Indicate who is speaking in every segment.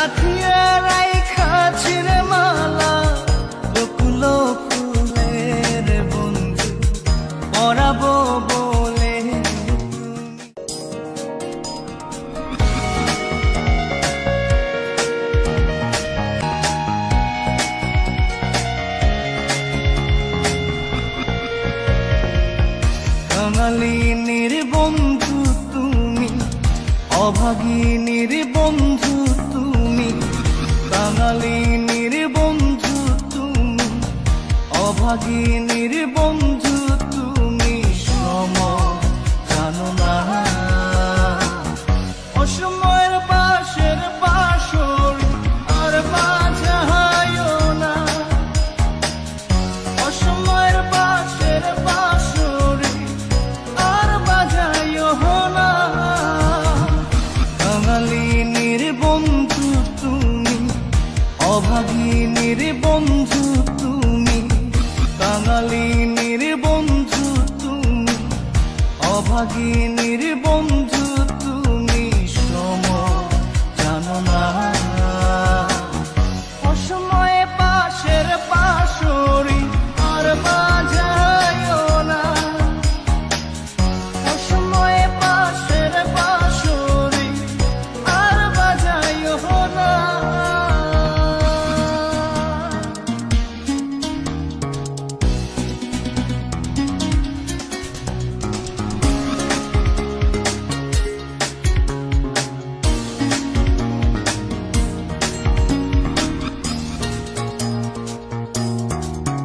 Speaker 1: গাথিয়া রাইখাছির মালা বকুল ফুলের বন্ধু পরাবো বলে কাঙালিনীর বন্ধু তুমি, অভাগিনীর বন্ধু তুমি, কাঙালিনীর বন্ধু তুমি, অভাগিনীর বন্ধু তুমি, সম জানো না। অসময়ের পাশের বাসর আর বাজায়ও না, অসময়ের পাশের বাসর আর বাজায়ও না। কাঙালিনীর বন্ধু তুমি, অভাগিনীর বন্ধু তুমি, কাঙালিনীর বন্ধু তুমি, অভাগিনীর বন্ধু তুমি, সম জানো না। অসময়ে পাশের বাঁশরি আর বাজায়ও না, অসময়ে পাশের বাঁশরি আর বাজায়ও না।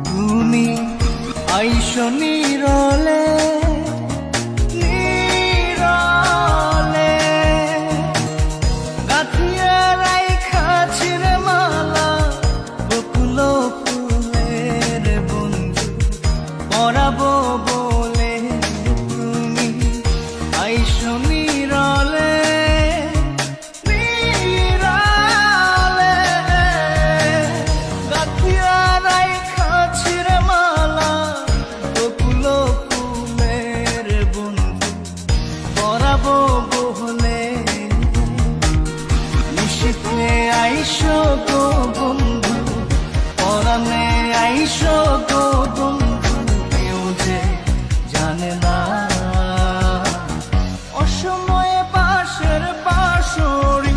Speaker 1: তুমি আইসো নীরলে নীরলে, গাথিয়া রাইখাছির মালা বকুল ফুলের বন্ধু পরাবো বলে তুমি আইসো নীরলে নীরলে, গাথিয়া রাইখাছির মালা বকুল ফুলের বন্ধু পরাবো বলে। নিশীথে আইসো গো বন্ধু, পরাণে আইসো গো বন্ধু, কেউ যে জানে না। অসময়ে পাশের বাঁশরি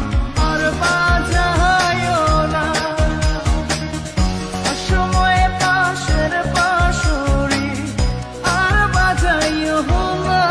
Speaker 1: আর বাজায়ও না, অসময়ে পাশের বাঁশরি আর বাজায়ও না।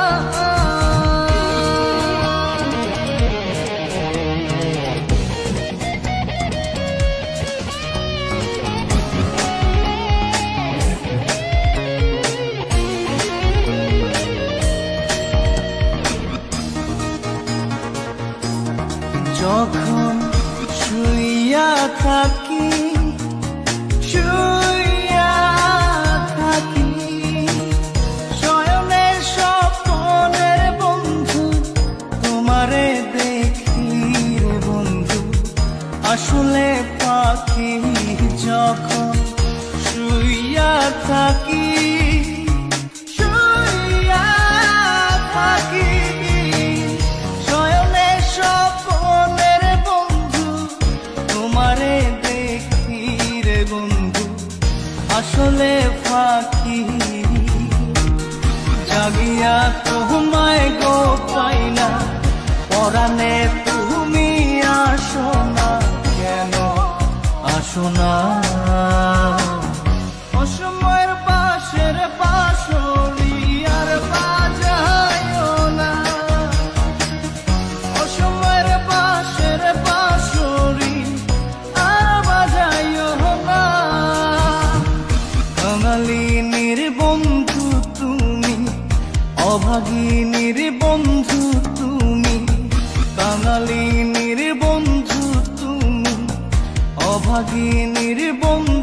Speaker 1: যখন শুইয়া থাকি শুইয়া থাকি, শয়নের স্বপ্নের বন্ধু তোমারে দেখি রে বন্ধু, আসলে পাখি। যখন শুইয়া থাকি শুইয়া থাকি, শয়নের স্বপ্নের বন্ধু তোমারে দেখি রে বন্ধু, আসলে ফাঁকি। জাগিয়া তোমায় গো পাই না, পরাণে তুমি আসো না, কেন আসো না। অসময়ের পাশের বাঁশরি আর বাজায়ও না, অসময়ের পাশের বাঁশরি আর বাজায়ও না। কাঙালিনীর বন্ধু তুমি, অভাগিনীর বন্ধু তুমি, কাঙালিনীর বন্ধু তুমি, অভাগিনীর বন্ধু